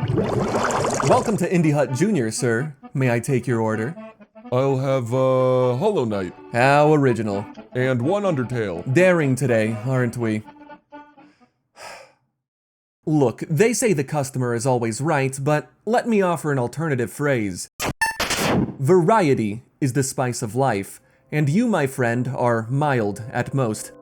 Welcome to Indie Hut Jr., sir. May I take your order? I'll have, Hollow Knight. How original. And one Undertale. Daring today, aren't we? Look, they say the customer is always right, but let me offer an alternative phrase. Variety is the spice of life, and you, my friend, are mild at most.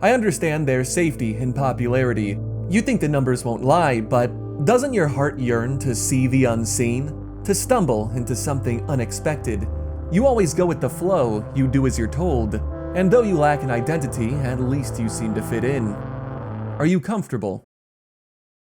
I understand there's safety in popularity. You think the numbers won't lie, but doesn't your heart yearn to see the unseen? To stumble into something unexpected? You always go with the flow, you do as you're told, and though you lack an identity, at least you seem to fit in. Are you comfortable?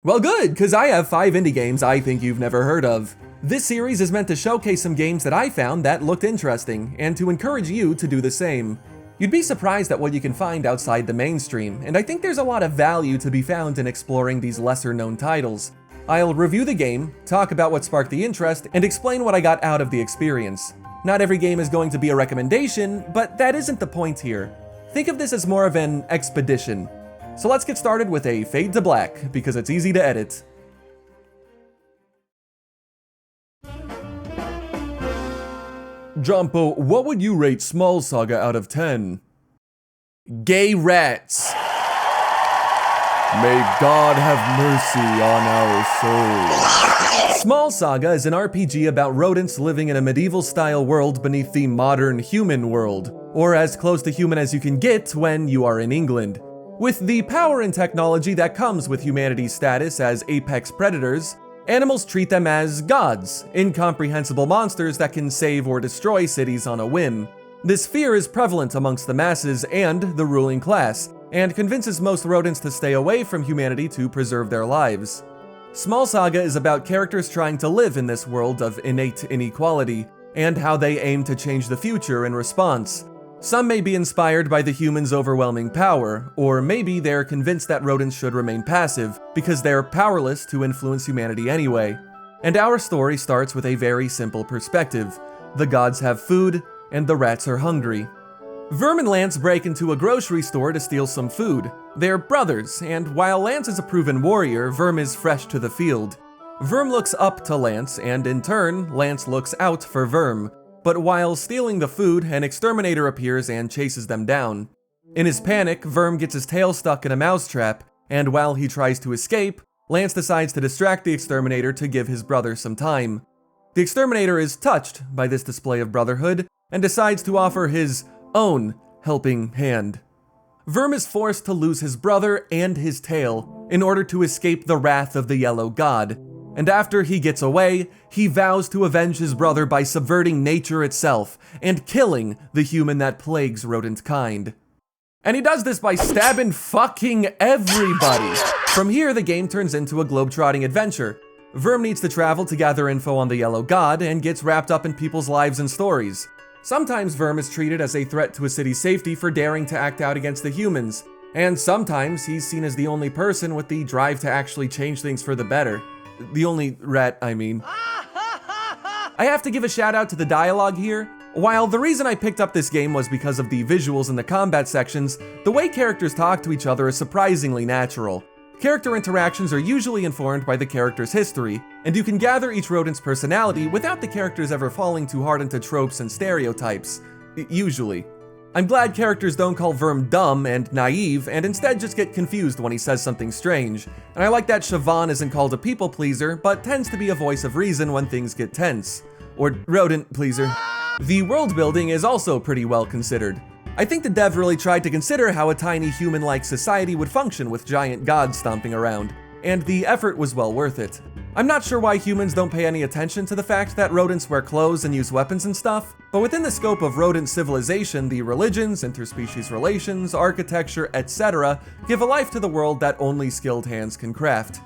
Well good, cause I have 5 indie games I think you've never heard of. This series is meant to showcase some games that I found that looked interesting, and to encourage you to do the same. You'd be surprised at what you can find outside the mainstream, and I think there's a lot of value to be found in exploring these lesser-known titles. I'll review the game, talk about what sparked the interest, and explain what I got out of the experience. Not every game is going to be a recommendation, but that isn't the point here. Think of this as more of an expedition. So let's get started with a fade to black, because it's easy to edit. Jumpo, what would you rate Small Saga out of 10? Gay rats. May God have mercy on our souls. Small Saga is an RPG about rodents living in a medieval-style world beneath the modern human world, or as close to human as you can get when you are in England. With the power and technology that comes with humanity's status as apex predators, animals treat them as gods, incomprehensible monsters that can save or destroy cities on a whim. This fear is prevalent amongst the masses and the ruling class, and convinces most rodents to stay away from humanity to preserve their lives. Small Saga is about characters trying to live in this world of innate inequality, and how they aim to change the future in response. Some may be inspired by the humans' overwhelming power, or maybe they're convinced that rodents should remain passive, because they're powerless to influence humanity anyway. And our story starts with a very simple perspective. The gods have food, and the rats are hungry. Verm and Lance break into a grocery store to steal some food. They're brothers, and while Lance is a proven warrior, Verm is fresh to the field. Verm looks up to Lance, and in turn, Lance looks out for Verm. But while stealing the food, an exterminator appears and chases them down. In his panic, Verm gets his tail stuck in a mousetrap, and while he tries to escape, Lance decides to distract the exterminator to give his brother some time. The exterminator is touched by this display of brotherhood, and decides to offer his own helping hand. Verm is forced to lose his brother and his tail in order to escape the wrath of the Yellow God. And after he gets away, he vows to avenge his brother by subverting nature itself and killing the human that plagues rodent kind. And he does this by stabbing fucking everybody. From here, the game turns into a globe-trotting adventure. Verm needs to travel to gather info on the Yellow God and gets wrapped up in people's lives and stories. Sometimes Verm is treated as a threat to a city's safety for daring to act out against the humans. And sometimes he's seen as the only person with the drive to actually change things for the better. The only rat, I mean. I have to give a shout out to the dialogue here. While the reason I picked up this game was because of the visuals in the combat sections, the way characters talk to each other is surprisingly natural. Character interactions are usually informed by the character's history, and you can gather each rodent's personality without the characters ever falling too hard into tropes and stereotypes. Usually. I'm glad characters don't call Verm dumb and naive, and instead just get confused when he says something strange. And I like that Siobhan isn't called a people pleaser, but tends to be a voice of reason when things get tense. Or rodent pleaser. The world building is also pretty well considered. I think the dev really tried to consider how a tiny human-like society would function with giant gods stomping around, and the effort was well worth it. I'm not sure why humans don't pay any attention to the fact that rodents wear clothes and use weapons and stuff, but within the scope of rodent civilization, the religions, interspecies relations, architecture, etc. give a life to the world that only skilled hands can craft.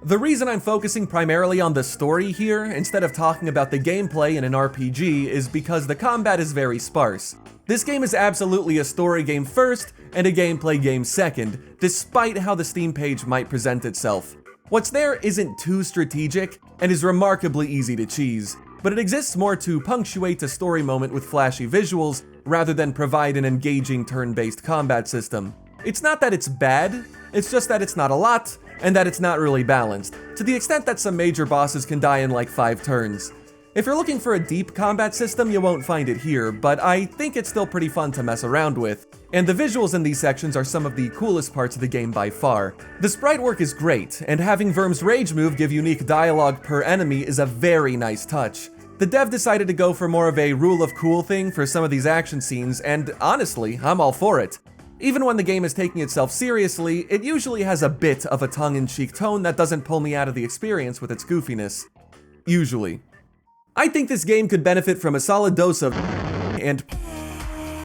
The reason I'm focusing primarily on the story here, instead of talking about the gameplay in an RPG, is because the combat is very sparse. This game is absolutely a story game first, and a gameplay game second, despite how the Steam page might present itself. What's there isn't too strategic, and is remarkably easy to cheese, but it exists more to punctuate a story moment with flashy visuals, rather than provide an engaging turn-based combat system. It's not that it's bad, it's just that it's not a lot, and that it's not really balanced, to the extent that some major bosses can die in like 5 turns. If you're looking for a deep combat system, you won't find it here, but I think it's still pretty fun to mess around with. And the visuals in these sections are some of the coolest parts of the game by far. The sprite work is great, and having Verm's rage move give unique dialogue per enemy is a very nice touch. The dev decided to go for more of a rule of cool thing for some of these action scenes, and honestly, I'm all for it. Even when the game is taking itself seriously, it usually has a bit of a tongue-in-cheek tone that doesn't pull me out of the experience with its goofiness. Usually. I think this game could benefit from a solid dose of and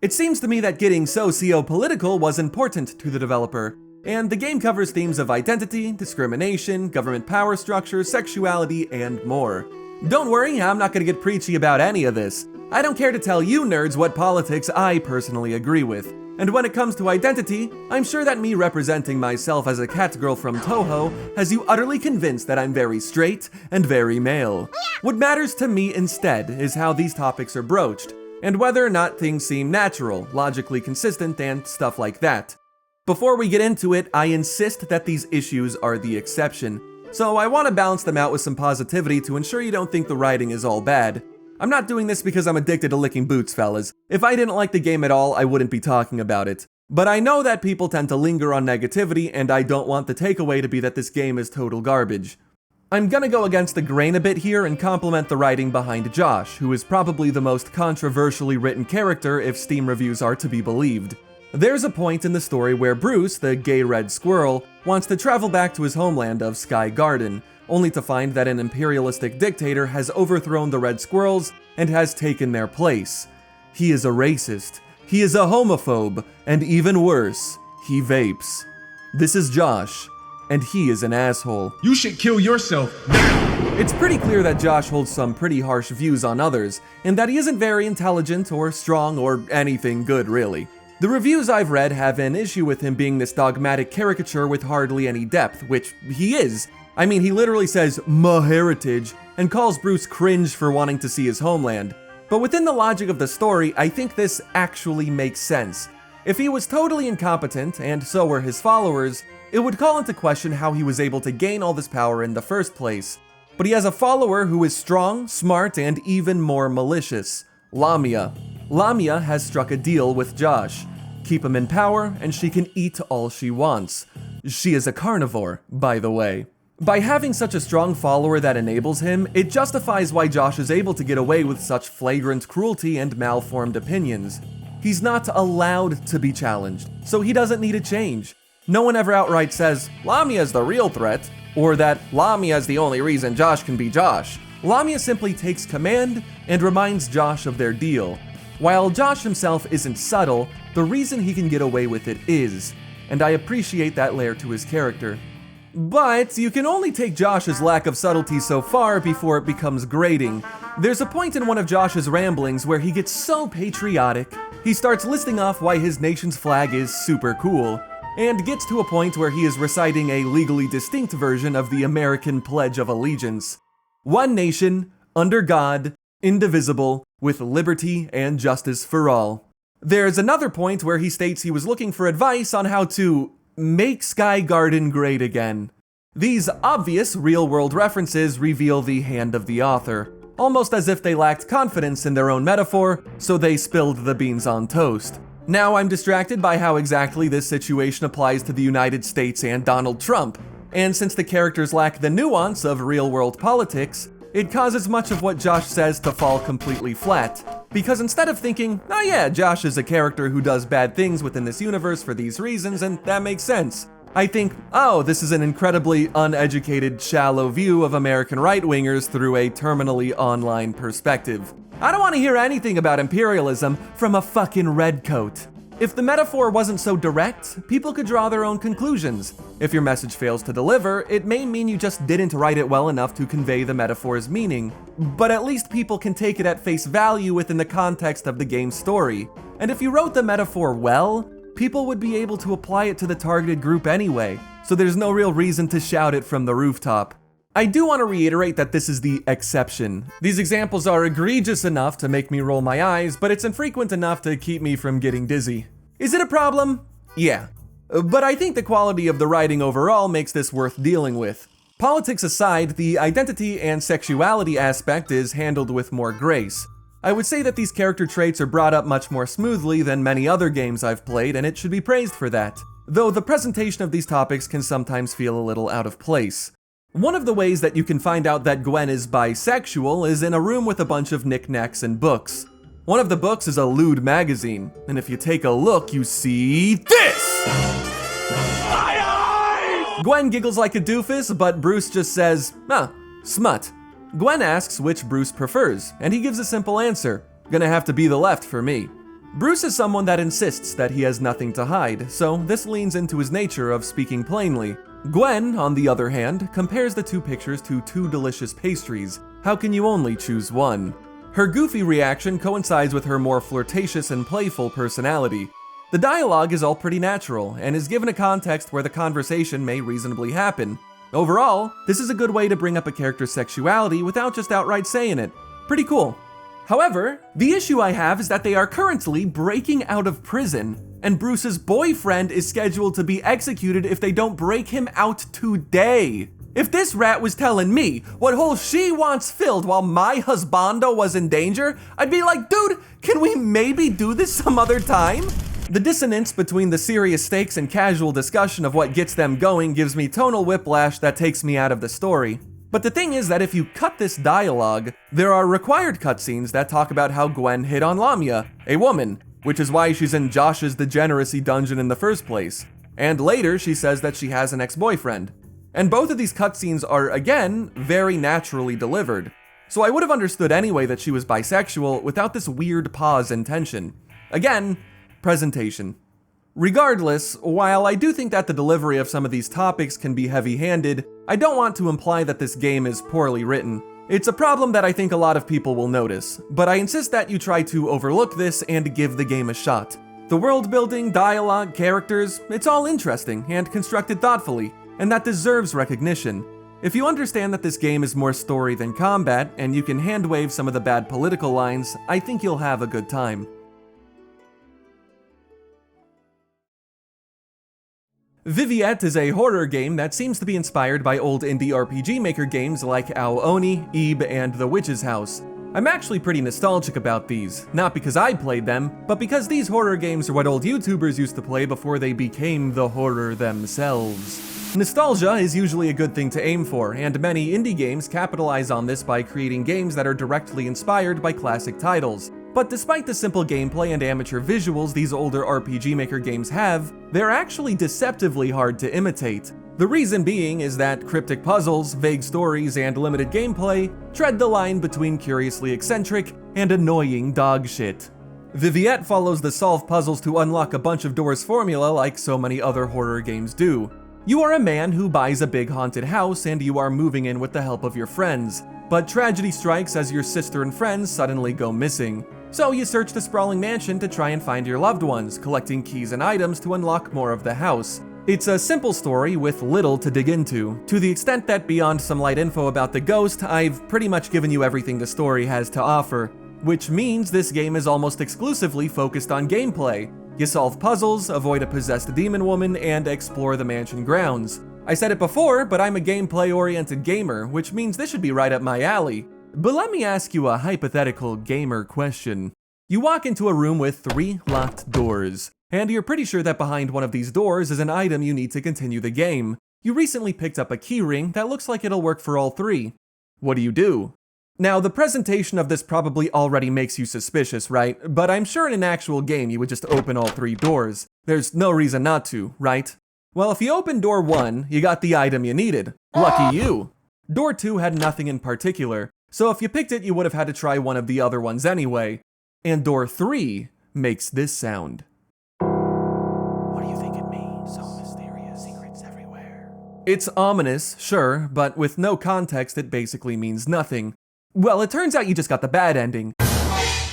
it seems to me that getting socio-political was important to the developer, and the game covers themes of identity, discrimination, government power structures, sexuality, and more. Don't worry, I'm not gonna get preachy about any of this. I don't care to tell you nerds what politics I personally agree with. And when it comes to identity, I'm sure that me representing myself as a cat girl from Toho has you utterly convinced that I'm very straight and very male. What matters to me instead is how these topics are broached, and whether or not things seem natural, logically consistent, and stuff like that. Before we get into it, I insist that these issues are the exception, so I want to balance them out with some positivity to ensure you don't think the writing is all bad. I'm not doing this because I'm addicted to licking boots, fellas. If I didn't like the game at all, I wouldn't be talking about it. But I know that people tend to linger on negativity, and I don't want the takeaway to be that this game is total garbage. I'm gonna go against the grain a bit here and compliment the writing behind Josh, who is probably the most controversially written character if Steam reviews are to be believed. There's a point in the story where Bruce, the gay red squirrel, wants to travel back to his homeland of Sky Garden, only to find that an imperialistic dictator has overthrown the red squirrels and has taken their place. He is a racist, he is a homophobe, and even worse, he vapes. This is Josh, and he is an asshole. You should kill yourself now! It's pretty clear that Josh holds some pretty harsh views on others, and that he isn't very intelligent or strong or anything good really. The reviews I've read have an issue with him being this dogmatic caricature with hardly any depth, which he is. I mean, he literally says, "my heritage," and calls Bruce cringe for wanting to see his homeland. But within the logic of the story, I think this actually makes sense. If he was totally incompetent, and so were his followers, it would call into question how he was able to gain all this power in the first place. But he has a follower who is strong, smart, and even more malicious. Lamia. Lamia has struck a deal with Josh. Keep him in power, and she can eat all she wants. She is a carnivore, by the way. By having such a strong follower that enables him, it justifies why Josh is able to get away with such flagrant cruelty and malformed opinions. He's not allowed to be challenged, so he doesn't need a change. No one ever outright says, Lamia is the real threat, or that Lamia is the only reason Josh can be Josh. Lamia simply takes command and reminds Josh of their deal. While Josh himself isn't subtle, the reason he can get away with it is, and I appreciate that layer to his character. But you can only take Josh's lack of subtlety so far before it becomes grating. There's a point in one of Josh's ramblings where he gets so patriotic, he starts listing off why his nation's flag is super cool, and gets to a point where he is reciting a legally distinct version of the American Pledge of Allegiance. One nation, under God, indivisible, with liberty and justice for all. There's another point where he states he was looking for advice on how to make Sky Garden great again. These obvious real-world references reveal the hand of the author, almost as if they lacked confidence in their own metaphor, so they spilled the beans on toast. Now I'm distracted by how exactly this situation applies to the United States and Donald Trump, and since the characters lack the nuance of real-world politics, it causes much of what Josh says to fall completely flat. Because instead of thinking, oh yeah, Josh is a character who does bad things within this universe for these reasons, and that makes sense, I think, oh, this is an incredibly uneducated, shallow view of American right-wingers through a terminally online perspective. I don't want to hear anything about imperialism from a fucking redcoat. If the metaphor wasn't so direct, people could draw their own conclusions. If your message fails to deliver, it may mean you just didn't write it well enough to convey the metaphor's meaning. But at least people can take it at face value within the context of the game's story. And if you wrote the metaphor well, people would be able to apply it to the targeted group anyway, so there's no real reason to shout it from the rooftop. I do want to reiterate that this is the exception. These examples are egregious enough to make me roll my eyes, but it's infrequent enough to keep me from getting dizzy. Is it a problem? Yeah. But I think the quality of the writing overall makes this worth dealing with. Politics aside, the identity and sexuality aspect is handled with more grace. I would say that these character traits are brought up much more smoothly than many other games I've played, and it should be praised for that. Though the presentation of these topics can sometimes feel a little out of place. One of the ways that you can find out that Gwen is bisexual is in a room with a bunch of knickknacks and books. One of the books is a lewd magazine, and if you take a look, you see this! My eyes! Gwen giggles like a doofus, but Bruce just says, smut. Gwen asks which Bruce prefers, and he gives a simple answer, gonna have to be the left for me. Bruce is someone that insists that he has nothing to hide, so this leans into his nature of speaking plainly. Gwen, on the other hand, compares the two pictures to two delicious pastries. How can you only choose one? Her goofy reaction coincides with her more flirtatious and playful personality. The dialogue is all pretty natural, and is given a context where the conversation may reasonably happen. Overall, this is a good way to bring up a character's sexuality without just outright saying it. Pretty cool. However, the issue I have is that they are currently breaking out of prison, and Bruce's boyfriend is scheduled to be executed if they don't break him out today. If this rat was telling me what hole she wants filled while my husbando was in danger, I'd be like, dude, can we maybe do this some other time? The dissonance between the serious stakes and casual discussion of what gets them going gives me tonal whiplash that takes me out of the story. But the thing is that if you cut this dialogue, there are required cutscenes that talk about how Gwen hit on Lamia, a woman, which is why she's in Josh's degeneracy dungeon in the first place. And later, she says that she has an ex-boyfriend. And both of these cutscenes are, again, very naturally delivered. So I would have understood anyway that she was bisexual without this weird pause and tension. Again, presentation. Regardless, while I do think that the delivery of some of these topics can be heavy-handed, I don't want to imply that this game is poorly written. It's a problem that I think a lot of people will notice, but I insist that you try to overlook this and give the game a shot. The world building, dialogue, characters, it's all interesting and constructed thoughtfully, and that deserves recognition. If you understand that this game is more story than combat, and you can handwave some of the bad political lines, I think you'll have a good time. Viviette is a horror game that seems to be inspired by old indie RPG Maker games like Ao Oni, Ebe, and The Witch's House. I'm actually pretty nostalgic about these, not because I played them, but because these horror games are what old YouTubers used to play before they became the horror themselves. Nostalgia is usually a good thing to aim for, and many indie games capitalize on this by creating games that are directly inspired by classic titles. But despite the simple gameplay and amateur visuals these older RPG Maker games have, they're actually deceptively hard to imitate. The reason being is that cryptic puzzles, vague stories, and limited gameplay tread the line between curiously eccentric and annoying dog shit. Viviette follows the solve puzzles to unlock a bunch of doors formula like so many other horror games do. You are a man who buys a big haunted house and you are moving in with the help of your friends, but tragedy strikes as your sister and friends suddenly go missing. So you search the sprawling mansion to try and find your loved ones, collecting keys and items to unlock more of the house. It's a simple story with little to dig into, to the extent that beyond some light info about the ghost, I've pretty much given you everything the story has to offer, which means this game is almost exclusively focused on gameplay. You solve puzzles, avoid a possessed demon woman, and explore the mansion grounds. I said it before, but I'm a gameplay-oriented gamer, which means this should be right up my alley. But let me ask you a hypothetical gamer question. You walk into a room with 3 locked doors, and you're pretty sure that behind one of these doors is an item you need to continue the game. You recently picked up a keyring that looks like it'll work for all 3. What do? Now, the presentation of this probably already makes you suspicious, right? But I'm sure in an actual game you would just open all 3 doors. There's no reason not to, right? Well, if you open door 1, you got the item you needed. Lucky you! Door 2 had nothing in particular, so if you picked it, you would have had to try one of the other ones anyway. And door 3 makes this sound. What do you think it means? So mysterious, secrets everywhere. It's ominous, sure, but with no context it basically means nothing. Well, it turns out you just got the bad ending.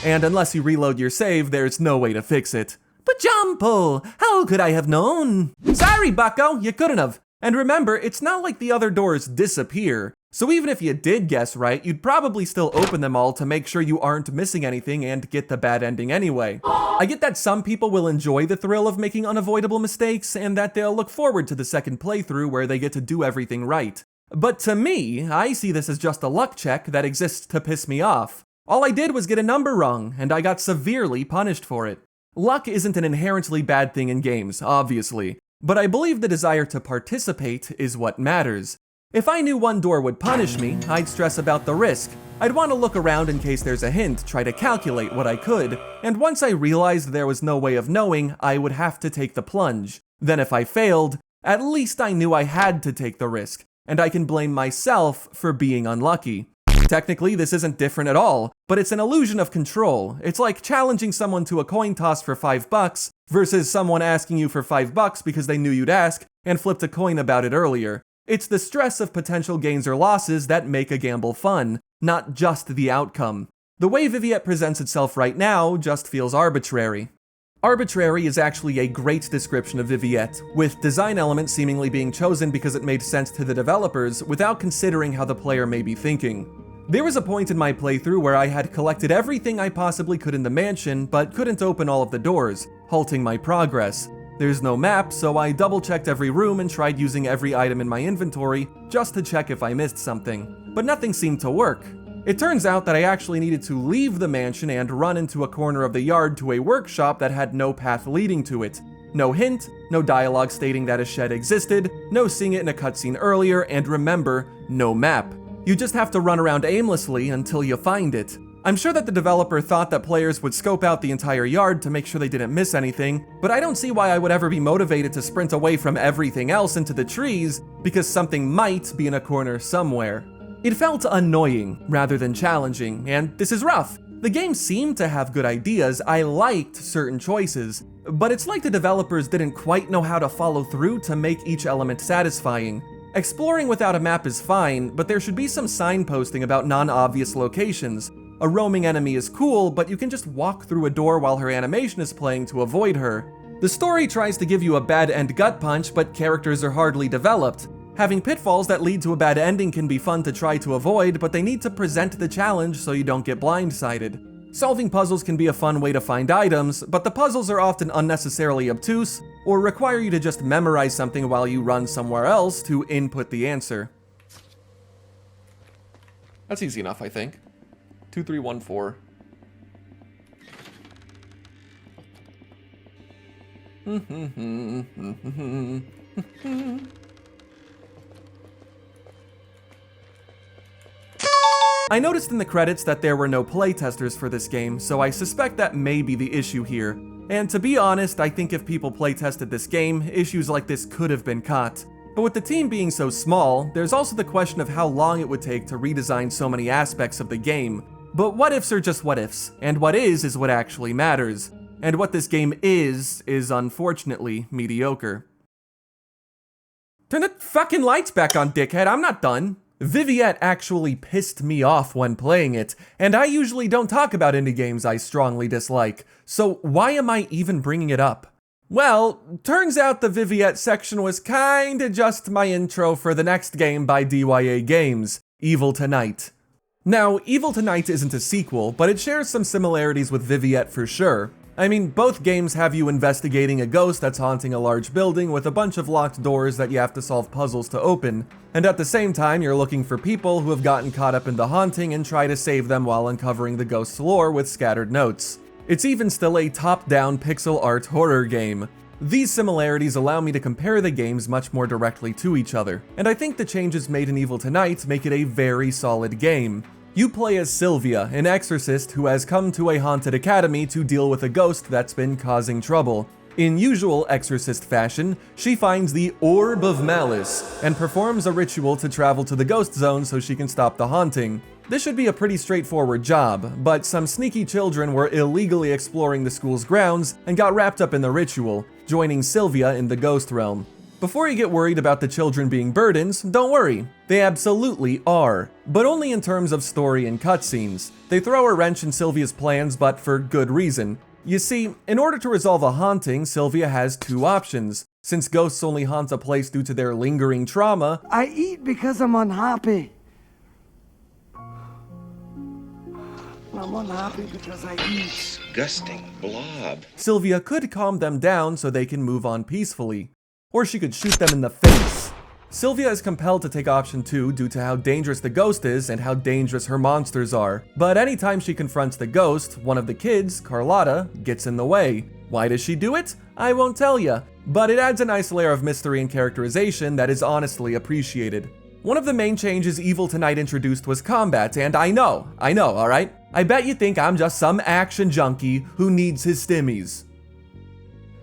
And unless you reload your save, there's no way to fix it. But Jumpo, how could I have known? Sorry, bucko, you couldn't have. And remember, it's not like the other doors disappear. So even if you did guess right, you'd probably still open them all to make sure you aren't missing anything and get the bad ending anyway. I get that some people will enjoy the thrill of making unavoidable mistakes and that they'll look forward to the second playthrough where they get to do everything right. But to me, I see this as just a luck check that exists to piss me off. All I did was get a number wrong, and I got severely punished for it. Luck isn't an inherently bad thing in games, obviously, but I believe the desire to participate is what matters. If I knew one door would punish me, I'd stress about the risk. I'd want to look around in case there's a hint, try to calculate what I could, and once I realized there was no way of knowing, I would have to take the plunge. Then if I failed, at least I knew I had to take the risk, and I can blame myself for being unlucky. Technically, this isn't different at all, but it's an illusion of control. It's like challenging someone to a coin toss for $5 versus someone asking you for $5 because they knew you'd ask and flipped a coin about it earlier. It's the stress of potential gains or losses that make a gamble fun, not just the outcome. The way Viviette presents itself right now just feels arbitrary. Arbitrary is actually a great description of Viviette, with design elements seemingly being chosen because it made sense to the developers without considering how the player may be thinking. There was a point in my playthrough where I had collected everything I possibly could in the mansion, but couldn't open all of the doors, halting my progress. There's no map, so I double-checked every room and tried using every item in my inventory just to check if I missed something. But nothing seemed to work. It turns out that I actually needed to leave the mansion and run into a corner of the yard to a workshop that had no path leading to it. No hint, no dialogue stating that a shed existed, no seeing it in a cutscene earlier, and remember, no map. You just have to run around aimlessly until you find it. I'm sure that the developer thought that players would scope out the entire yard to make sure they didn't miss anything, but I don't see why I would ever be motivated to sprint away from everything else into the trees because something might be in a corner somewhere. It felt annoying rather than challenging, and this is rough. The game seemed to have good ideas, I liked certain choices, but it's like the developers didn't quite know how to follow through to make each element satisfying. Exploring without a map is fine, but there should be some signposting about non-obvious locations. A roaming enemy is cool, but you can just walk through a door while her animation is playing to avoid her. The story tries to give you a bad end gut punch, but characters are hardly developed. Having pitfalls that lead to a bad ending can be fun to try to avoid, but they need to present the challenge so you don't get blindsided. Solving puzzles can be a fun way to find items, but the puzzles are often unnecessarily obtuse, or require you to just memorize something while you run somewhere else to input the answer. That's easy enough, I think. 2314. I noticed in the credits that there were no playtesters for this game, so I suspect that may be the issue here. And to be honest, I think if people playtested this game, issues like this could have been caught. But with the team being so small, there's also the question of how long it would take to redesign so many aspects of the game. But what ifs are just what ifs, and what is what actually matters. And what this game is unfortunately mediocre. Turn the fucking lights back on, dickhead, I'm not done. Viviette actually pissed me off when playing it, and I usually don't talk about indie games I strongly dislike, so why am I even bringing it up? Well, turns out the Viviette section was kinda just my intro for the next game by DYA Games, Evil Tonight. Now, Evil Tonight isn't a sequel, but it shares some similarities with Viviette for sure. I mean, both games have you investigating a ghost that's haunting a large building with a bunch of locked doors that you have to solve puzzles to open, and at the same time you're looking for people who have gotten caught up in the haunting and try to save them while uncovering the ghost's lore with scattered notes. It's even still a top-down pixel art horror game. These similarities allow me to compare the games much more directly to each other, and I think the changes made in Evil Tonight make it a very solid game. You play as Sylvia, an exorcist who has come to a haunted academy to deal with a ghost that's been causing trouble. In usual exorcist fashion, she finds the Orb of Malice and performs a ritual to travel to the ghost zone so she can stop the haunting. This should be a pretty straightforward job, but some sneaky children were illegally exploring the school's grounds and got wrapped up in the ritual, joining Sylvia in the ghost realm. Before you get worried about the children being burdens, don't worry, they absolutely are, but only in terms of story and cutscenes. They throw a wrench in Sylvia's plans, but for good reason. You see, in order to resolve a haunting, Sylvia has two options. Since ghosts only haunt a place due to their lingering trauma, I eat because I'm unhappy. I'm unhappy because I eat. Disgusting blob. Sylvia could calm them down so they can move on peacefully. Or she could shoot them in the face. Sylvia is compelled to take option 2 due to how dangerous the ghost is and how dangerous her monsters are. But anytime she confronts the ghost, one of the kids, Carlotta, gets in the way. Why does she do it? I won't tell ya. But it adds a nice layer of mystery and characterization that is honestly appreciated. One of the main changes Evil Tonight introduced was combat, and I know, alright? I bet you think I'm just some action junkie who needs his stimmies.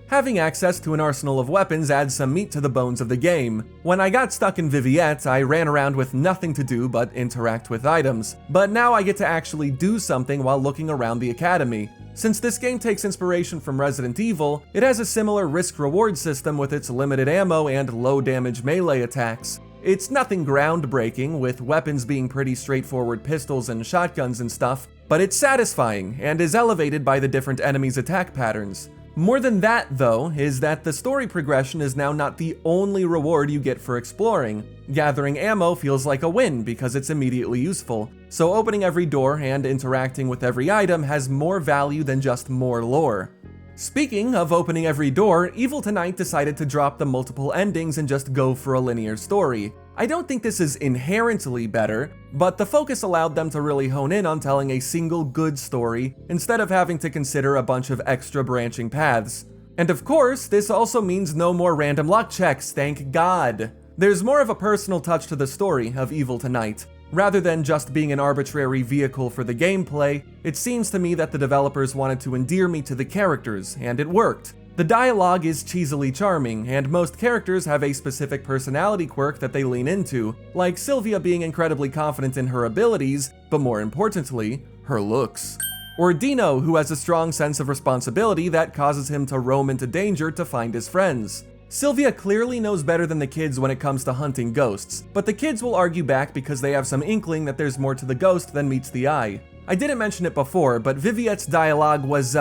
Having access to an arsenal of weapons adds some meat to the bones of the game. When I got stuck in Viviette, I ran around with nothing to do but interact with items. But now I get to actually do something while looking around the academy. Since this game takes inspiration from Resident Evil, it has a similar risk-reward system with its limited ammo and low-damage melee attacks. It's nothing groundbreaking, with weapons being pretty straightforward pistols and shotguns and stuff, but it's satisfying and is elevated by the different enemies' attack patterns. More than that, though, is that the story progression is now not the only reward you get for exploring. Gathering ammo feels like a win because it's immediately useful, so opening every door and interacting with every item has more value than just more lore. Speaking of opening every door, Evil Tonight decided to drop the multiple endings and just go for a linear story. I don't think this is inherently better, but the focus allowed them to really hone in on telling a single good story instead of having to consider a bunch of extra branching paths. And of course, this also means no more random luck checks, thank God. There's more of a personal touch to the story of Evil Tonight. Rather than just being an arbitrary vehicle for the gameplay, it seems to me that the developers wanted to endear me to the characters, and it worked. The dialogue is cheesily charming, and most characters have a specific personality quirk that they lean into, like Sylvia being incredibly confident in her abilities, but more importantly, her looks. Or Dino, who has a strong sense of responsibility that causes him to roam into danger to find his friends. Sylvia clearly knows better than the kids when it comes to hunting ghosts, but the kids will argue back because they have some inkling that there's more to the ghost than meets the eye. I didn't mention it before, but Viviette's dialogue was,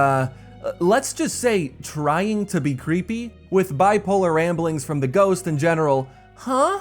let's just say, trying to be creepy, with bipolar ramblings from the ghost and general, huh?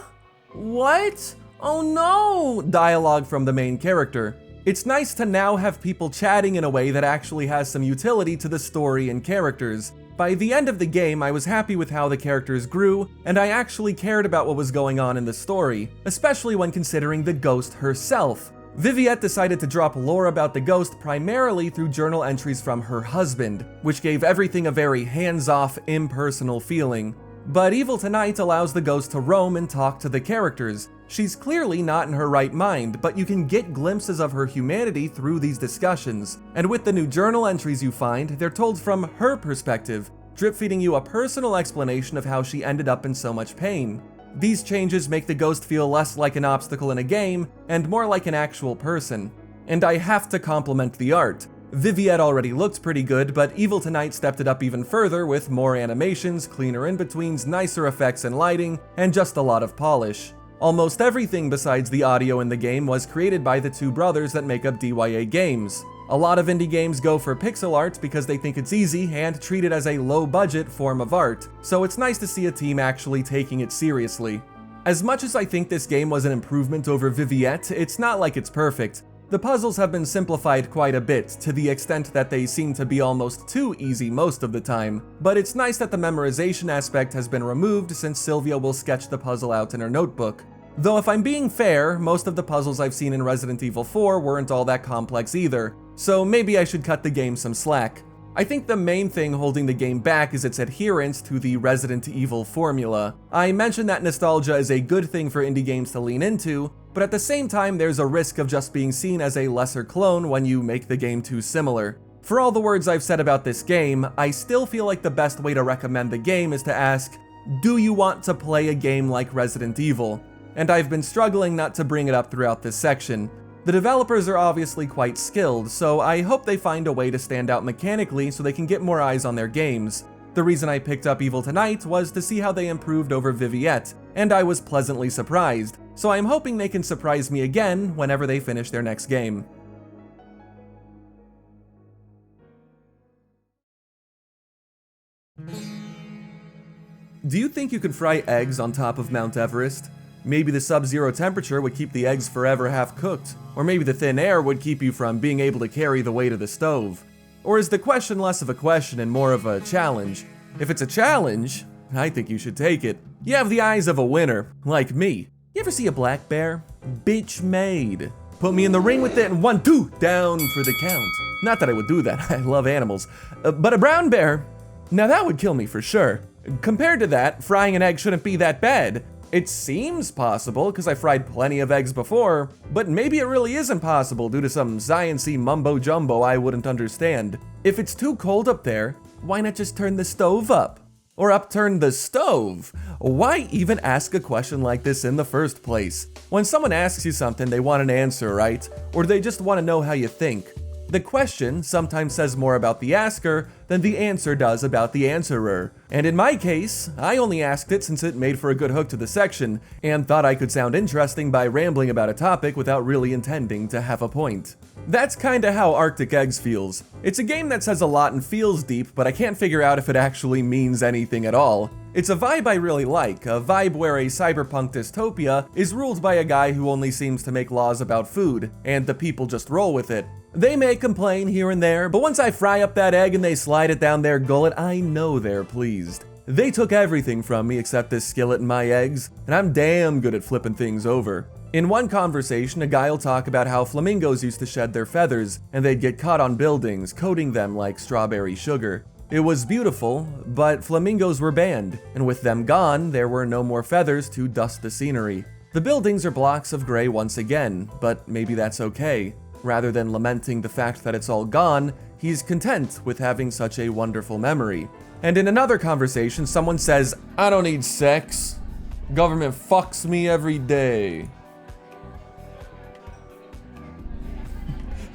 What? Oh no! Dialogue from the main character. It's nice to now have people chatting in a way that actually has some utility to the story and characters. By the end of the game, I was happy with how the characters grew, and I actually cared about what was going on in the story, especially when considering the ghost herself. Viviette decided to drop lore about the ghost primarily through journal entries from her husband, which gave everything a very hands-off, impersonal feeling. But Evil Tonight allows the ghost to roam and talk to the characters. She's clearly not in her right mind, but you can get glimpses of her humanity through these discussions. And with the new journal entries you find, they're told from her perspective, drip-feeding you a personal explanation of how she ended up in so much pain. These changes make the ghost feel less like an obstacle in a game, and more like an actual person. And I have to compliment the art. Viviette already looked pretty good, but Evil Tonight stepped it up even further with more animations, cleaner in-betweens, nicer effects and lighting, and just a lot of polish. Almost everything besides the audio in the game was created by the two brothers that make up DYA Games. A lot of indie games go for pixel art because they think it's easy and treat it as a low-budget form of art, so it's nice to see a team actually taking it seriously. As much as I think this game was an improvement over Viviette, it's not like it's perfect. The puzzles have been simplified quite a bit, to the extent that they seem to be almost too easy most of the time, but it's nice that the memorization aspect has been removed since Sylvia will sketch the puzzle out in her notebook. Though if I'm being fair, most of the puzzles I've seen in Resident Evil 4 weren't all that complex either, so maybe I should cut the game some slack. I think the main thing holding the game back is its adherence to the Resident Evil formula. I mentioned that nostalgia is a good thing for indie games to lean into, but at the same time there's a risk of just being seen as a lesser clone when you make the game too similar. For all the words I've said about this game, I still feel like the best way to recommend the game is to ask, do you want to play a game like Resident Evil? And I've been struggling not to bring it up throughout this section. The developers are obviously quite skilled, so I hope they find a way to stand out mechanically so they can get more eyes on their games. The reason I picked up Evil Tonight was to see how they improved over Viviette, and I was pleasantly surprised, so I'm hoping they can surprise me again whenever they finish their next game. Do you think you can fry eggs on top of Mount Everest? Maybe the sub-zero temperature would keep the eggs forever half-cooked. Or maybe the thin air would keep you from being able to carry the weight of the stove. Or is the question less of a question and more of a challenge? If it's a challenge, I think you should take it. You have the eyes of a winner, like me. You ever see a black bear? Bitch made. Put me in the ring with it and 1, 2, down for the count. Not that I would do that, I love animals. But a brown bear, now that would kill me for sure. Compared to that, frying an egg shouldn't be that bad. It seems possible, because I fried plenty of eggs before, but maybe it really isn't possible due to some science-y mumbo-jumbo I wouldn't understand. If it's too cold up there, why not just turn the stove up? Or upturn the stove? Why even ask a question like this in the first place? When someone asks you something, they want an answer, right? Or they just want to know how you think. The question sometimes says more about the asker than the answer does about the answerer. And in my case, I only asked it since it made for a good hook to the section, and thought I could sound interesting by rambling about a topic without really intending to have a point. That's kinda how Arctic Eggs feels. It's a game that says a lot and feels deep, but I can't figure out if it actually means anything at all. It's a vibe I really like, a vibe where a cyberpunk dystopia is ruled by a guy who only seems to make laws about food, and the people just roll with it. They may complain here and there, but once I fry up that egg and they slide it down their gullet, I know they're pleased. They took everything from me except this skillet and my eggs, and I'm damn good at flipping things over. In one conversation, a guy will talk about how flamingos used to shed their feathers, and they'd get caught on buildings, coating them like strawberry sugar. It was beautiful, but flamingos were banned, and with them gone, there were no more feathers to dust the scenery. The buildings are blocks of gray once again, but maybe that's okay. Rather than lamenting the fact that it's all gone, he's content with having such a wonderful memory. And in another conversation, someone says, "I don't need sex. Government fucks me every day."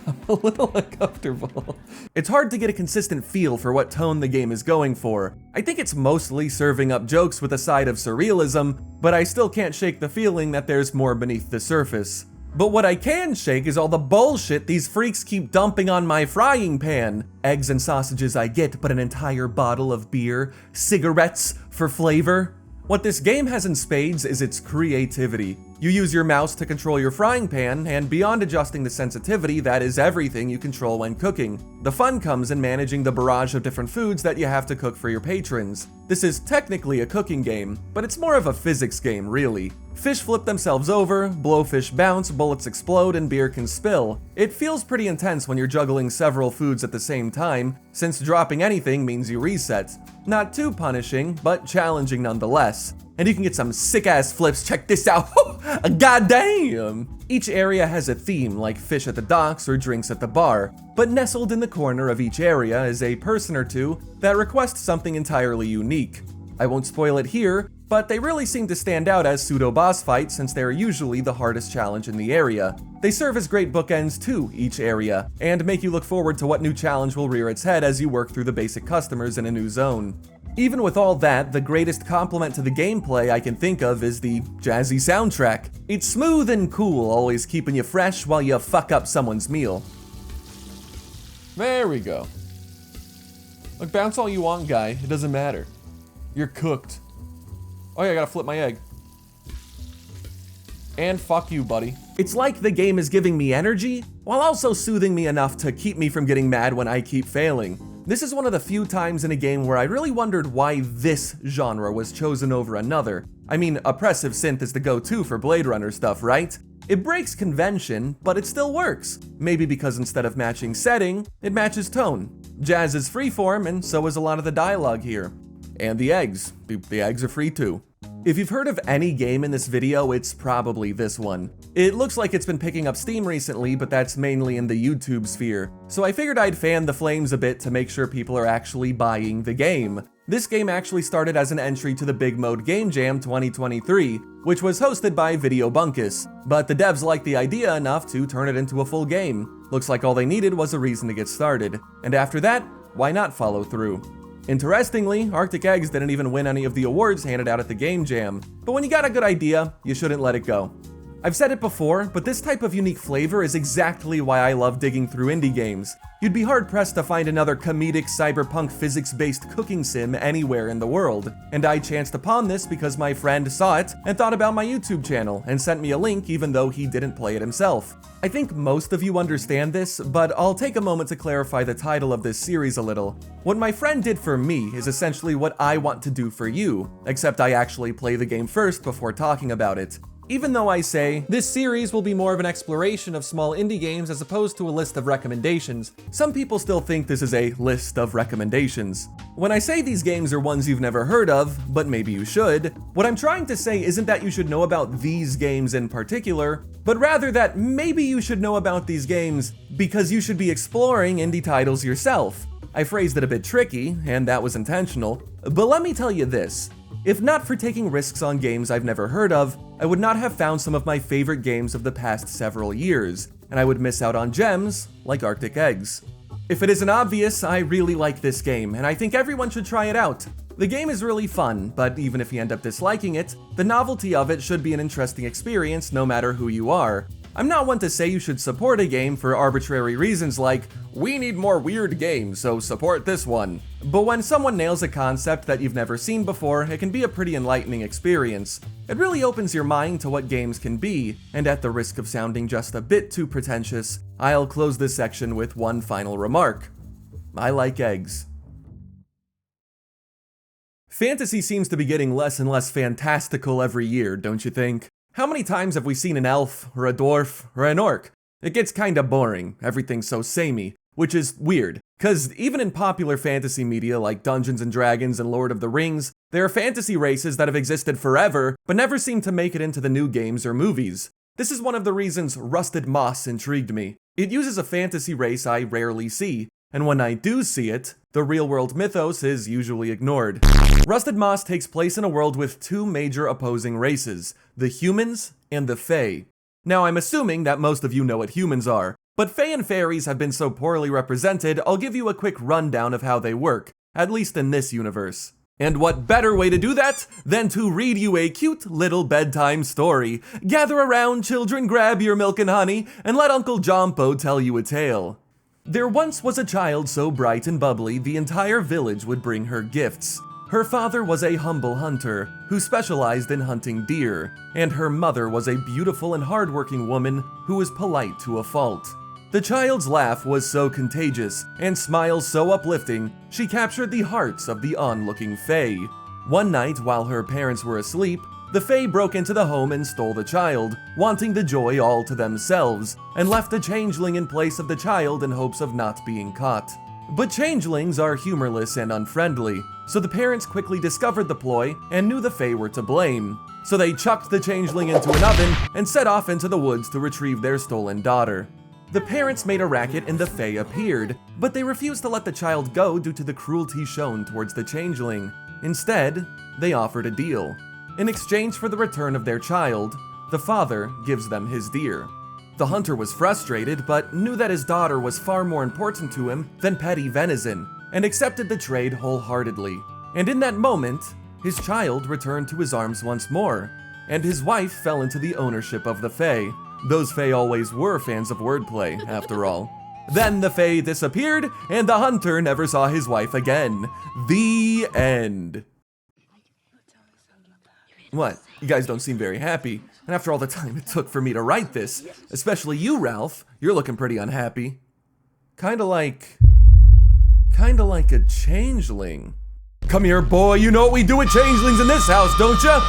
I'm a little uncomfortable. It's hard to get a consistent feel for what tone the game is going for. I think it's mostly serving up jokes with a side of surrealism, but I still can't shake the feeling that there's more beneath the surface. But what I can shake is all the bullshit these freaks keep dumping on my frying pan. Eggs and sausages I get, but an entire bottle of beer, cigarettes for flavor. What this game has in spades is its creativity. You use your mouse to control your frying pan, and beyond adjusting the sensitivity, that is everything you control when cooking. The fun comes in managing the barrage of different foods that you have to cook for your patrons. This is technically a cooking game, but it's more of a physics game, really. Fish flip themselves over, blowfish bounce, bullets explode, and beer can spill. It feels pretty intense when you're juggling several foods at the same time, since dropping anything means you reset. Not too punishing, but challenging nonetheless. And you can get some sick-ass flips, check this out, goddamn! Each area has a theme, like fish at the docks or drinks at the bar, but nestled in the corner of each area is a person or two that request something entirely unique. I won't spoil it here, but they really seem to stand out as pseudo-boss fights since they're usually the hardest challenge in the area. They serve as great bookends to each area, and make you look forward to what new challenge will rear its head as you work through the basic customers in a new zone. Even with all that, the greatest compliment to the gameplay I can think of is the jazzy soundtrack. It's smooth and cool, always keeping you fresh while you fuck up someone's meal. There we go. Look, bounce all you want, guy. It doesn't matter. You're cooked. Oh yeah, I gotta flip my egg. And fuck you, buddy. It's like the game is giving me energy, while also soothing me enough to keep me from getting mad when I keep failing. This is one of the few times in a game where I really wondered why this genre was chosen over another. I mean, oppressive synth is the go-to for Blade Runner stuff, right? It breaks convention, but it still works. Maybe because instead of matching setting, it matches tone. Jazz is freeform, and so is a lot of the dialogue here. And the eggs. The eggs are free too. If you've heard of any game in this video, it's probably this one. It looks like it's been picking up steam recently, but that's mainly in the YouTube sphere. So I figured I'd fan the flames a bit to make sure people are actually buying the game. This game actually started as an entry to the Big Mode Game Jam 2023, which was hosted by Video Bunkus, but the devs liked the idea enough to turn it into a full game. Looks like all they needed was a reason to get started. And after that, why not follow through? Interestingly, Arctic Eggs didn't even win any of the awards handed out at the Game Jam, but when you got a good idea, you shouldn't let it go. I've said it before, but this type of unique flavor is exactly why I love digging through indie games. You'd be hard-pressed to find another comedic cyberpunk physics-based cooking sim anywhere in the world, and I chanced upon this because my friend saw it and thought about my YouTube channel and sent me a link even though he didn't play it himself. I think most of you understand this, but I'll take a moment to clarify the title of this series a little. What my friend did for me is essentially what I want to do for you, except I actually play the game first before talking about it. Even though I say, this series will be more of an exploration of small indie games as opposed to a list of recommendations, some people still think this is a list of recommendations. When I say these games are ones you've never heard of, but maybe you should, what I'm trying to say isn't that you should know about these games in particular, but rather that maybe you should know about these games because you should be exploring indie titles yourself. I phrased it a bit tricky, and that was intentional, but let me tell you this. If not for taking risks on games I've never heard of, I would not have found some of my favorite games of the past several years, and I would miss out on gems like Arctic Eggs. If it isn't obvious, I really like this game, and I think everyone should try it out. The game is really fun, but even if you end up disliking it, the novelty of it should be an interesting experience no matter who you are. I'm not one to say you should support a game for arbitrary reasons like, we need more weird games, so support this one. But when someone nails a concept that you've never seen before, it can be a pretty enlightening experience. It really opens your mind to what games can be, and at the risk of sounding just a bit too pretentious, I'll close this section with one final remark. I like eggs. Fantasy seems to be getting less and less fantastical every year, don't you think? How many times have we seen an elf, or a dwarf, or an orc? It gets kinda boring, everything's so samey, which is weird, cause even in popular fantasy media like Dungeons and Dragons and Lord of the Rings, there are fantasy races that have existed forever, but never seem to make it into the new games or movies. This is one of the reasons Rusted Moss intrigued me. It uses a fantasy race I rarely see, and when I do see it, the real-world mythos is usually ignored. Rusted Moss takes place in a world with two major opposing races, the humans and the Fae. Now, I'm assuming that most of you know what humans are, but Fae and fairies have been so poorly represented, I'll give you a quick rundown of how they work, at least in this universe. And what better way to do that than to read you a cute little bedtime story. Gather around, children, grab your milk and honey, and let Uncle Jompo tell you a tale. There once was a child so bright and bubbly, the entire village would bring her gifts. Her father was a humble hunter who specialized in hunting deer, and her mother was a beautiful and hardworking woman who was polite to a fault. The child's laugh was so contagious and smiles so uplifting, she captured the hearts of the onlooking Fae. One night, while her parents were asleep, the Fae broke into the home and stole the child, wanting the joy all to themselves, and left the changeling in place of the child in hopes of not being caught. But changelings are humorless and unfriendly, so the parents quickly discovered the ploy and knew the Fae were to blame. So they chucked the changeling into an oven and set off into the woods to retrieve their stolen daughter. The parents made a racket and the Fae appeared, but they refused to let the child go due to the cruelty shown towards the changeling. Instead, they offered a deal. In exchange for the return of their child, the father gives them his deer. The hunter was frustrated, but knew that his daughter was far more important to him than petty venison, and accepted the trade wholeheartedly. And in that moment, his child returned to his arms once more, and his wife fell into the ownership of the Fae. Those Fae always were fans of wordplay, after all. Then the Fae disappeared, and the hunter never saw his wife again. The end. What? You guys don't seem very happy. And after all the time it took for me to write this, especially you, Ralph, you're looking pretty unhappy. Kinda like a changeling. Come here, boy, you know what we do with changelings in this house, don't ya?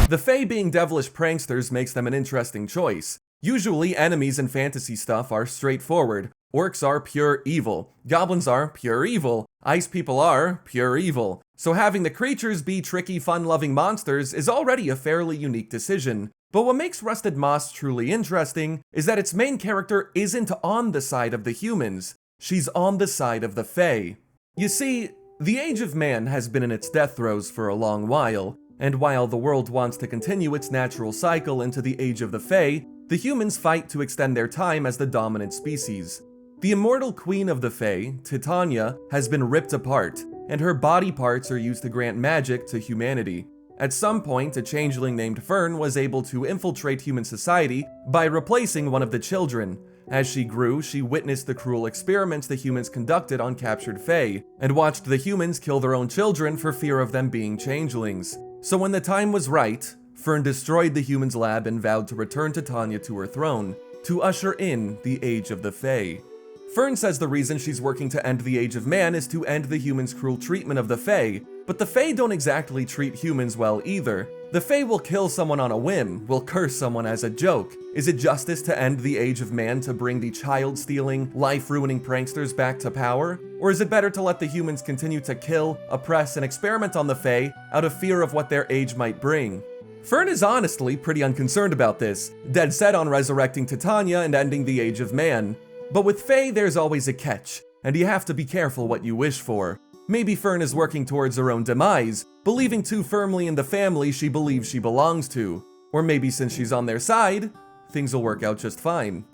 The Fae being devilish pranksters makes them an interesting choice. Usually, enemies in fantasy stuff are straightforward. Orcs are pure evil. Goblins are pure evil. Ice people are pure evil. So having the creatures be tricky, fun-loving monsters is already a fairly unique decision. But what makes Rusted Moss truly interesting is that its main character isn't on the side of the humans. She's on the side of the Fae. You see, the Age of Man has been in its death throes for a long while, and while the world wants to continue its natural cycle into the Age of the Fae, the humans fight to extend their time as the dominant species. The immortal queen of the Fae, Titania, has been ripped apart, and her body parts are used to grant magic to humanity. At some point, a changeling named Fern was able to infiltrate human society by replacing one of the children. As she grew, she witnessed the cruel experiments the humans conducted on captured Fae, and watched the humans kill their own children for fear of them being changelings. So when the time was right, Fern destroyed the humans' lab and vowed to return Titania to her throne, to usher in the Age of the Fae. Fern says the reason she's working to end the Age of Man is to end the humans' cruel treatment of the Fae, but the Fae don't exactly treat humans well either. The Fae will kill someone on a whim, will curse someone as a joke. Is it justice to end the Age of Man to bring the child-stealing, life-ruining pranksters back to power? Or is it better to let the humans continue to kill, oppress, and experiment on the Fae out of fear of what their age might bring? Fern is honestly pretty unconcerned about this, dead set on resurrecting Titania and ending the Age of Man. But with Fae, there's always a catch, and you have to be careful what you wish for. Maybe Fern is working towards her own demise, believing too firmly in the family she believes she belongs to. Or maybe since she's on their side, things will work out just fine.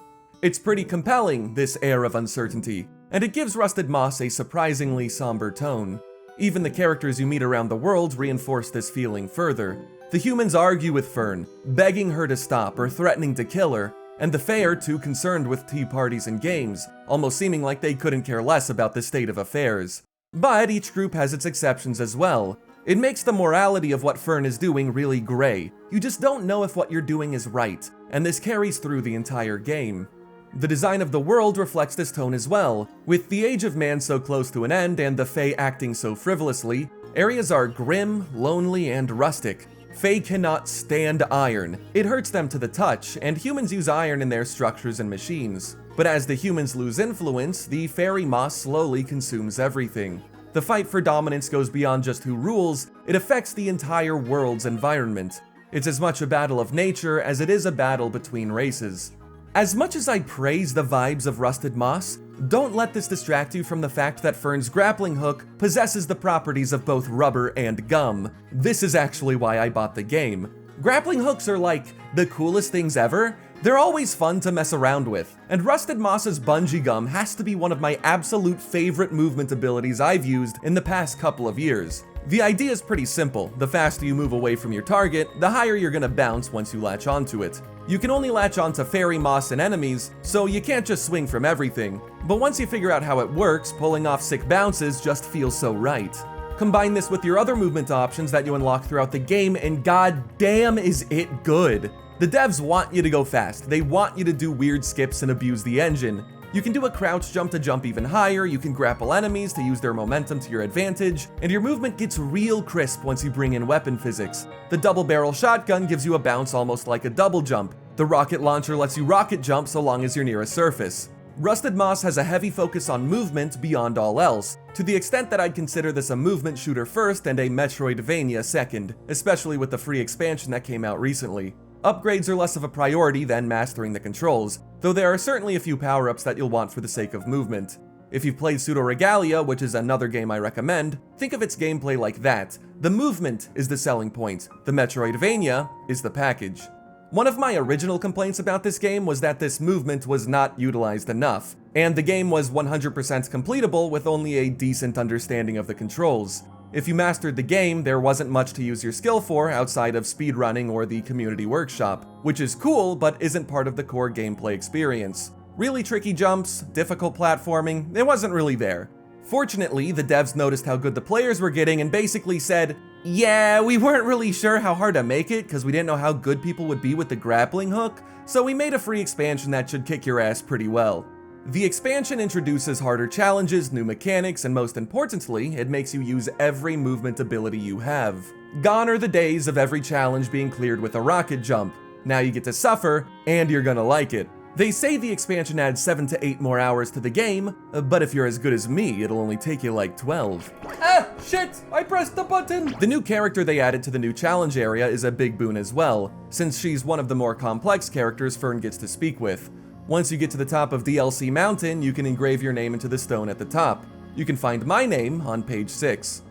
It's pretty compelling, this air of uncertainty, and it gives Rusted Moss a surprisingly somber tone. Even the characters you meet around the world reinforce this feeling further. The humans argue with Fern, begging her to stop or threatening to kill her, and the Fae are too concerned with tea parties and games, almost seeming like they couldn't care less about the state of affairs. But each group has its exceptions as well. It makes the morality of what Fern is doing really gray. You just don't know if what you're doing is right, and this carries through the entire game. The design of the world reflects this tone as well. With the Age of Man so close to an end and the Fae acting so frivolously, areas are grim, lonely, and rustic. Fae cannot stand iron. It hurts them to the touch, and humans use iron in their structures and machines. But as the humans lose influence, the fairy moss slowly consumes everything. The fight for dominance goes beyond just who rules, it affects the entire world's environment. It's as much a battle of nature as it is a battle between races. As much as I praise the vibes of Rusted Moss, don't let this distract you from the fact that Fern's grappling hook possesses the properties of both rubber and gum. This is actually why I bought the game. Grappling hooks are like the coolest things ever. They're always fun to mess around with, and Rusted Moss's bungee gum has to be one of my absolute favorite movement abilities I've used in the past couple of years. The idea is pretty simple. The faster you move away from your target, the higher you're gonna bounce once you latch onto it. You can only latch onto fairy moss and enemies, so you can't just swing from everything. But once you figure out how it works, pulling off sick bounces just feels so right. Combine this with your other movement options that you unlock throughout the game, and goddamn is it good. The devs want you to go fast. They want you to do weird skips and abuse the engine. You can do a crouch jump to jump even higher, you can grapple enemies to use their momentum to your advantage, and your movement gets real crisp once you bring in weapon physics. The double barrel shotgun gives you a bounce almost like a double jump. The rocket launcher lets you rocket jump so long as you're near a surface. Rusted Moss has a heavy focus on movement beyond all else, to the extent that I'd consider this a movement shooter first and a Metroidvania second, especially with the free expansion that came out recently. Upgrades are less of a priority than mastering the controls, though there are certainly a few power-ups that you'll want for the sake of movement. If you've played Pseudo Regalia, which is another game I recommend, think of its gameplay like that. The movement is the selling point, the Metroidvania is the package. One of my original complaints about this game was that this movement was not utilized enough, and the game was 100% completable with only a decent understanding of the controls. If you mastered the game, there wasn't much to use your skill for outside of speedrunning or the community workshop, which is cool but isn't part of the core gameplay experience. Really tricky jumps, difficult platforming, it wasn't really there. Fortunately, the devs noticed how good the players were getting and basically said, yeah, we weren't really sure how hard to make it because we didn't know how good people would be with the grappling hook, so we made a free expansion that should kick your ass pretty well. The expansion introduces harder challenges, new mechanics, and most importantly, it makes you use every movement ability you have. Gone are the days of every challenge being cleared with a rocket jump. Now you get to suffer, and you're gonna like it. They say the expansion adds 7 to 8 more hours to the game, but if you're as good as me, it'll only take you like 12. Ah, shit! I pressed the button! The new character they added to the new challenge area is a big boon as well, since she's one of the more complex characters Fern gets to speak with. Once you get to the top of DLC Mountain, you can engrave your name into the stone at the top. You can find my name on page 6.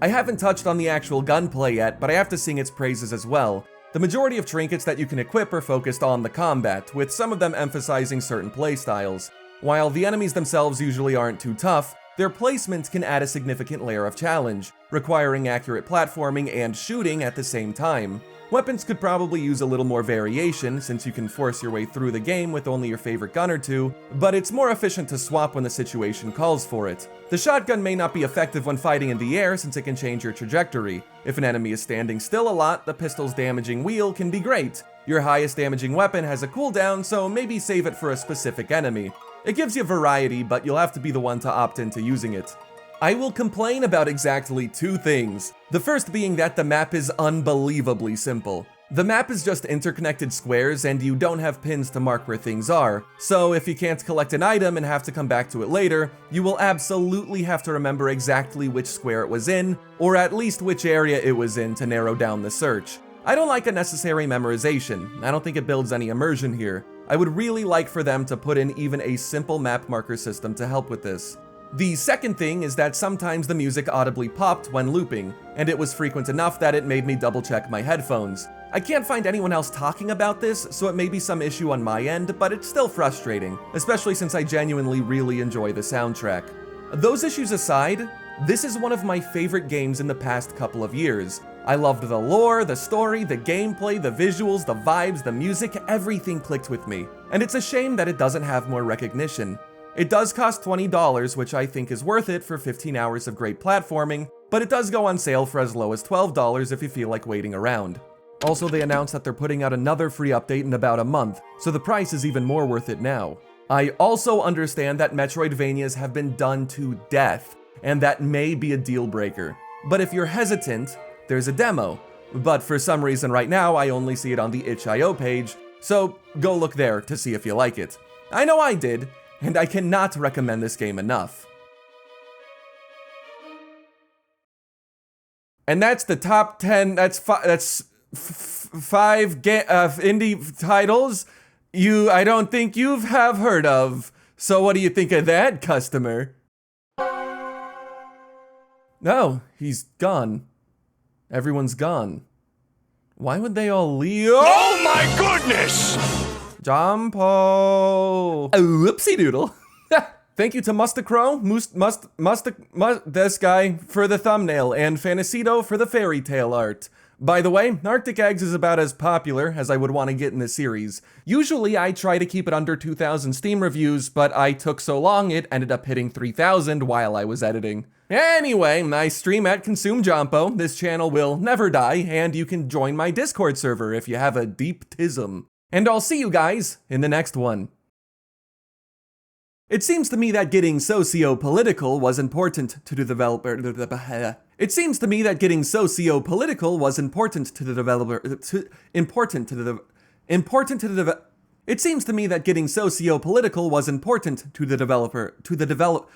I haven't touched on the actual gunplay yet, but I have to sing its praises as well. The majority of trinkets that you can equip are focused on the combat, with some of them emphasizing certain playstyles. While the enemies themselves usually aren't too tough, their placement can add a significant layer of challenge, requiring accurate platforming and shooting at the same time. Weapons could probably use a little more variation, since you can force your way through the game with only your favorite gun or two, but it's more efficient to swap when the situation calls for it. The shotgun may not be effective when fighting in the air, since it can change your trajectory. If an enemy is standing still a lot, the pistol's damaging wheel can be great. Your highest damaging weapon has a cooldown, so maybe save it for a specific enemy. It gives you variety, but you'll have to be the one to opt into using it. I will complain about exactly two things. The first being that the map is unbelievably simple. The map is just interconnected squares and you don't have pins to mark where things are, so if you can't collect an item and have to come back to it later, you will absolutely have to remember exactly which square it was in, or at least which area it was in to narrow down the search. I don't like unnecessary memorization. I don't think it builds any immersion here. I would really like for them to put in even a simple map marker system to help with this. The second thing is that sometimes the music audibly popped when looping, and it was frequent enough that it made me double check my headphones. I can't find anyone else talking about this, so it may be some issue on my end, but it's still frustrating, especially since I genuinely really enjoy the soundtrack. Those issues aside, this is one of my favorite games in the past couple of years. I loved the lore, the story, the gameplay, the visuals, the vibes, the music, everything clicked with me. And it's a shame that it doesn't have more recognition. It does cost $20, which I think is worth it for 15 hours of great platforming, but it does go on sale for as low as $12 if you feel like waiting around. Also, they announced that they're putting out another free update in about a month, so the price is even more worth it now. I also understand that Metroidvanias have been done to death, and that may be a deal breaker. But if you're hesitant, there's a demo. But for some reason right now, I only see it on the itch.io page, so go look there to see if you like it. I know I did, and I cannot recommend this game enough. And that's the top 10, that's five indie titles I don't think you have heard of. So what do you think of that, customer? No, he's gone. Everyone's gone. Why would they all leave? Oh my goodness! Jumpo. Whoopsie doodle. Thank you to Mustacrow, this guy for the thumbnail, and Fanacito for the fairy tale art. By the way, Arctic Eggs is about as popular as I would want to get in the series. Usually I try to keep it under 2,000 Steam reviews, but I took so long it ended up hitting 3,000 while I was editing. Anyway, I stream at Consume Jumpo. This channel will never die, and you can join my Discord server if you have a deep tism. And I'll see you guys in the next one. It seems to me that getting socio-political was important to the developer. It seems to me that getting socio-political was important to the developer. It seems to me that getting socio-political was important to the developer.